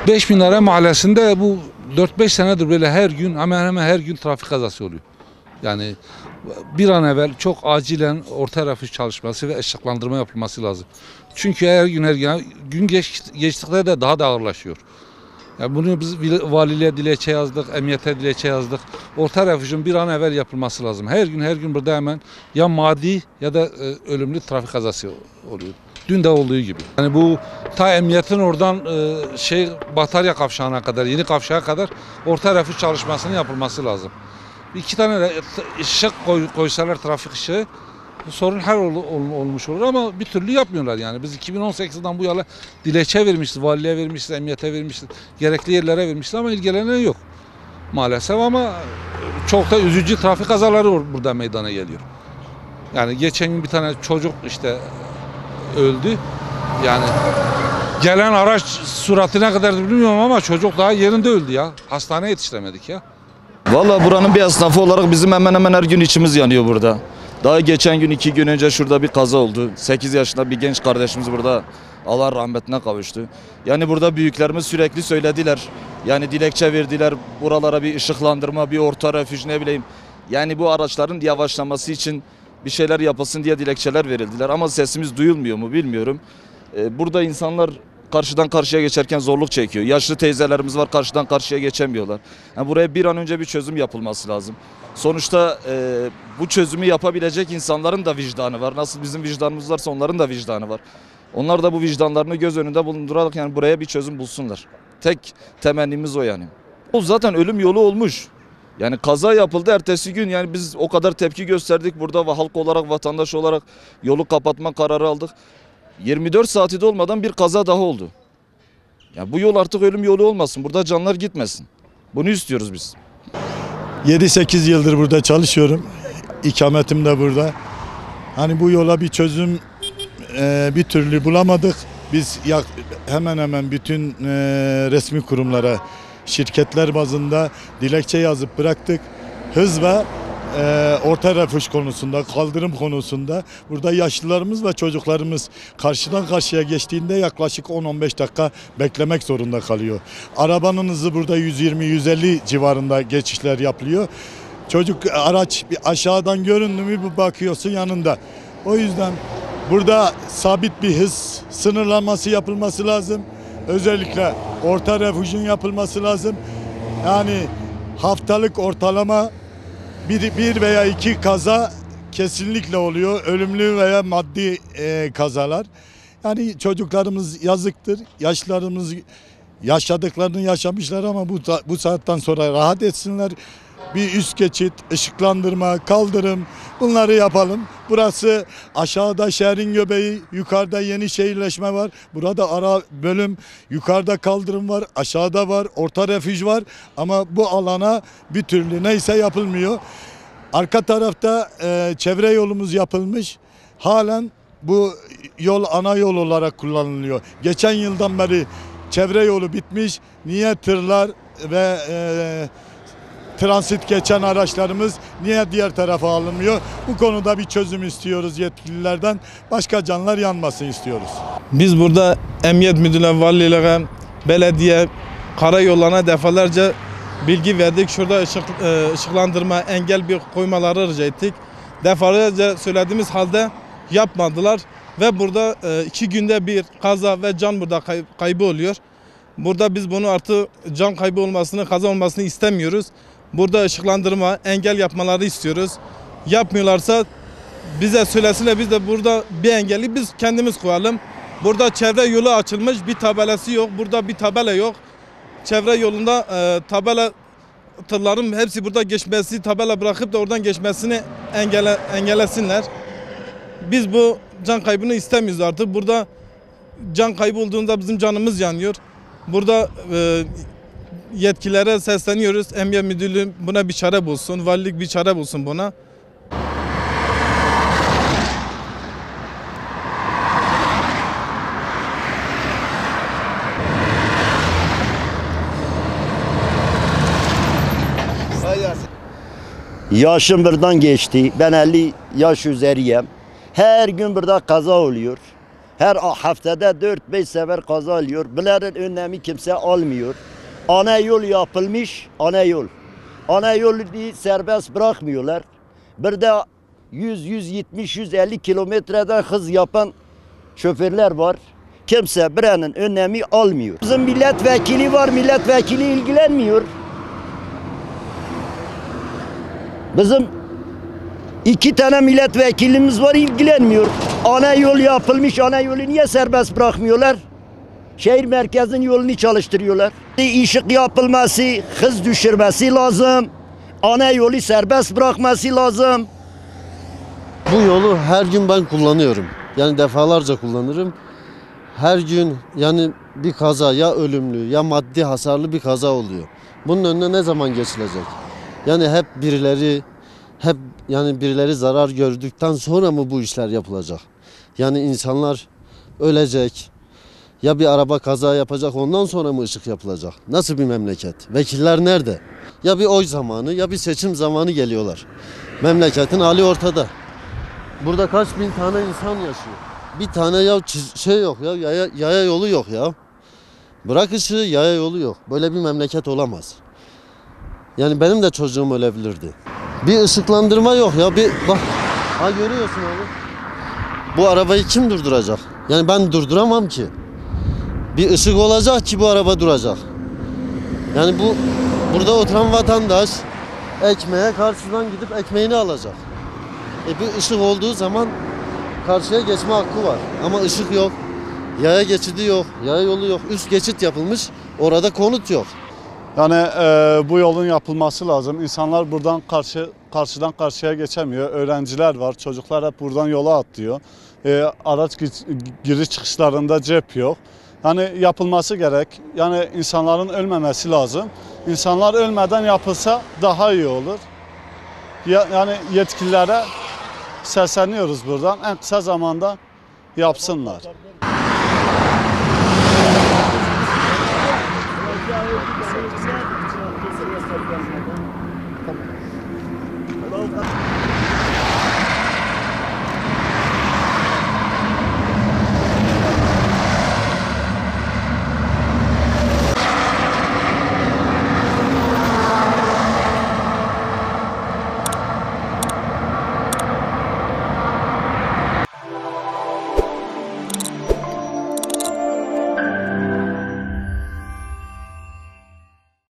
Beşminare Mahallesi'nde bu 4-5 senedir böyle her gün hemen hemen her gün trafik kazası oluyor. Yani bir an evvel çok acilen orta refüj çalışması ve ışıklandırma yapılması lazım. Çünkü her gün geçtikçe de daha da ağırlaşıyor. Yani bunu biz valiliğe dilekçe yazdık, emniyete dilekçe yazdık. Orta refüjün bir an evvel yapılması lazım. Her gün burada hemen ya maddi ya da ölümlü trafik kazası oluyor. Dün de olduğu gibi. Yani bu ta emniyetin oradan Batarya kavşağına kadar, yeni kavşağa kadar orta refüj çalışmasının yapılması lazım. İki tane ışık koysalar, trafik ışığı, bu sorun olmuş olur ama bir türlü yapmıyorlar yani. Biz 2018'den bu yana dilekçe vermişiz, valiliğe vermişiz, emniyete vermişiz, gerekli yerlere vermişiz ama ilgilenen yok maalesef. Ama çok da üzücü trafik kazaları burada meydana geliyor. Yani geçen gün bir tane çocuk öldü. Yani gelen araç suratına kadar bilmiyorum ama çocuk daha yerinde öldü ya. Hastaneye yetiştiremedik ya. Vallahi buranın bir esnafı olarak bizim hemen hemen her gün içimiz yanıyor burada. Daha geçen gün 2 gün önce şurada bir kaza oldu. 8 yaşında bir genç kardeşimiz burada Allah rahmetine kavuştu. Yani burada büyüklerimiz sürekli söylediler. Yani dilekçe verdiler. Buralara bir ışıklandırma, bir orta refüj ne bileyim. Yani bu araçların yavaşlaması için bir şeyler yapılsın diye dilekçeler verildiler. Ama sesimiz duyulmuyor mu bilmiyorum. Burada insanlar karşıdan karşıya geçerken zorluk çekiyor. Yaşlı teyzelerimiz var, karşıdan karşıya geçemiyorlar. Yani buraya bir an önce bir çözüm yapılması lazım. Sonuçta bu çözümü yapabilecek insanların da vicdanı var. Nasıl bizim vicdanımız varsa onların da vicdanı var. Onlar da bu vicdanlarını göz önünde bulundurarak yani buraya bir çözüm bulsunlar. Tek temennimiz o yani. O zaten ölüm yolu olmuş. Yani kaza yapıldı ertesi gün, yani biz o kadar tepki gösterdik burada ve halk olarak, vatandaş olarak yolu kapatma kararı aldık. 24 saati de olmadan bir kaza daha oldu. Ya bu yol artık ölüm yolu olmasın. Burada canlar gitmesin. Bunu istiyoruz biz. 7-8 yıldır burada çalışıyorum. İkametim de burada. Hani bu yola bir çözüm bir türlü bulamadık. Biz hemen hemen bütün resmi kurumlara, şirketler bazında dilekçe yazıp bıraktık. Hız ve orta refüj konusunda, kaldırım konusunda burada yaşlılarımız ve çocuklarımız karşıdan karşıya geçtiğinde yaklaşık 10-15 dakika beklemek zorunda kalıyor. Arabanın hızı burada 120-150 civarında geçişler yapılıyor. Araç bir aşağıdan göründü mü bir bakıyorsun yanında. O yüzden burada sabit bir hız sınırlaması yapılması lazım. Özellikle orta refüjün yapılması lazım. Yani haftalık ortalama bir veya 2 kaza kesinlikle oluyor. Ölümlü veya maddi kazalar. Yani çocuklarımız yazıktır. Yaşlılarımız yaşadıklarını yaşamışlar ama bu saatten sonra rahat etsinler. Bir üst geçit, ışıklandırma, kaldırım bunları yapalım. Burası aşağıda şehrin göbeği, yukarıda yeni şehirleşme var. Burada ara bölüm, yukarıda kaldırım var, aşağıda var, orta refüj var. Ama bu alana bir türlü neyse yapılmıyor. Arka tarafta çevre yolumuz yapılmış. Halen bu yol ana yol olarak kullanılıyor. Geçen yıldan beri çevre yolu bitmiş. Niye tırlar ve transit geçen araçlarımız niye diğer tarafa alınmıyor? Bu konuda bir çözüm istiyoruz yetkililerden. Başka canlar yanmasın istiyoruz. Biz burada emniyet müdürlüğüne, valiliğe, belediye, karayollarına defalarca bilgi verdik. Şurada ışıklandırma, engel bir koymaları rica ettik. Defalarca söylediğimiz halde yapmadılar. Ve burada 2 günde bir kaza ve can burada kaybı oluyor. Burada biz bunu artık can kaybı olmasını, kaza olmasını istemiyoruz. Burada ışıklandırma, engel yapmaları istiyoruz. Yapmıyorlarsa bize söylesinler, biz de burada bir engeli biz kendimiz koyalım. Burada çevre yolu açılmış, bir tabelası yok. Burada bir tabela yok. Çevre yolunda tabela, tırların hepsi burada geçmesi, tabela bırakıp da oradan geçmesini engellesinler. Biz bu can kaybını istemiyoruz artık. Burada can kaybı olduğunda bizim canımız yanıyor. Burada yetkililere sesleniyoruz. Emniyet Müdürlüğü buna bir çare bulsun. Valilik bir çare bulsun buna. Yaşım buradan geçti. Ben 50 yaş üzeriyim. Her gün burada kaza oluyor. Her haftada 4-5 sefer kaza oluyor. Bunların önlemi kimse almıyor. Ana yol yapılmış, ana yol. Ana yolu serbest bırakmıyorlar. Bir de 100-170-150 kilometreden hız yapan şoförler var. Kimse buranın önlemi almıyor. Bizim milletvekili var, milletvekili ilgilenmiyor. Bizim 2 tane milletvekilimiz var, ilgilenmiyor. Ana yol yapılmış, ana yolu niye serbest bırakmıyorlar? Şehir merkezinin yolunu çalıştırıyorlar. Işık yapılması, hız düşürmesi lazım. Ana yolu serbest bırakması lazım. Bu yolu her gün ben kullanıyorum. Yani defalarca kullanırım. Her gün yani bir kaza, ya ölümlü ya maddi hasarlı bir kaza oluyor. Bunun önüne ne zaman geçilecek? Yani hep birileri zarar gördükten sonra mı bu işler yapılacak? Yani insanlar ölecek. Ya bir araba kaza yapacak, ondan sonra mı ışık yapılacak? Nasıl bir memleket? Vekiller nerede? Ya bir oy zamanı ya bir seçim zamanı geliyorlar. Memleketin hali ortada. Burada kaç bin tane insan yaşıyor. Bir tane yok ya, yaya yolu yok ya. Bırak ışığı, yaya yolu yok. Böyle bir memleket olamaz. Yani benim de çocuğum ölebilirdi. Bir ışıklandırma yok ya. Bak, görüyorsun abi. Bu arabayı kim durduracak? Yani ben durduramam ki. Bir ışık olacak ki bu araba duracak. Yani burada oturan vatandaş ekmeğe karşıdan gidip ekmeğini alacak. Bir ışık olduğu zaman karşıya geçme hakkı var. Ama ışık yok. Yaya geçidi yok. Yaya yolu yok. Üst geçit yapılmış. Orada konut yok. Yani bu yolun yapılması lazım. İnsanlar buradan karşıdan karşıya geçemiyor. Öğrenciler var. Çocuklar hep buradan yola atlıyor. Araç giriş çıkışlarında cep yok. Yani yapılması gerek. Yani insanların ölmemesi lazım. İnsanlar ölmeden yapılsa daha iyi olur. Yani yetkililere sesleniyoruz buradan. En kısa zamanda yapsınlar.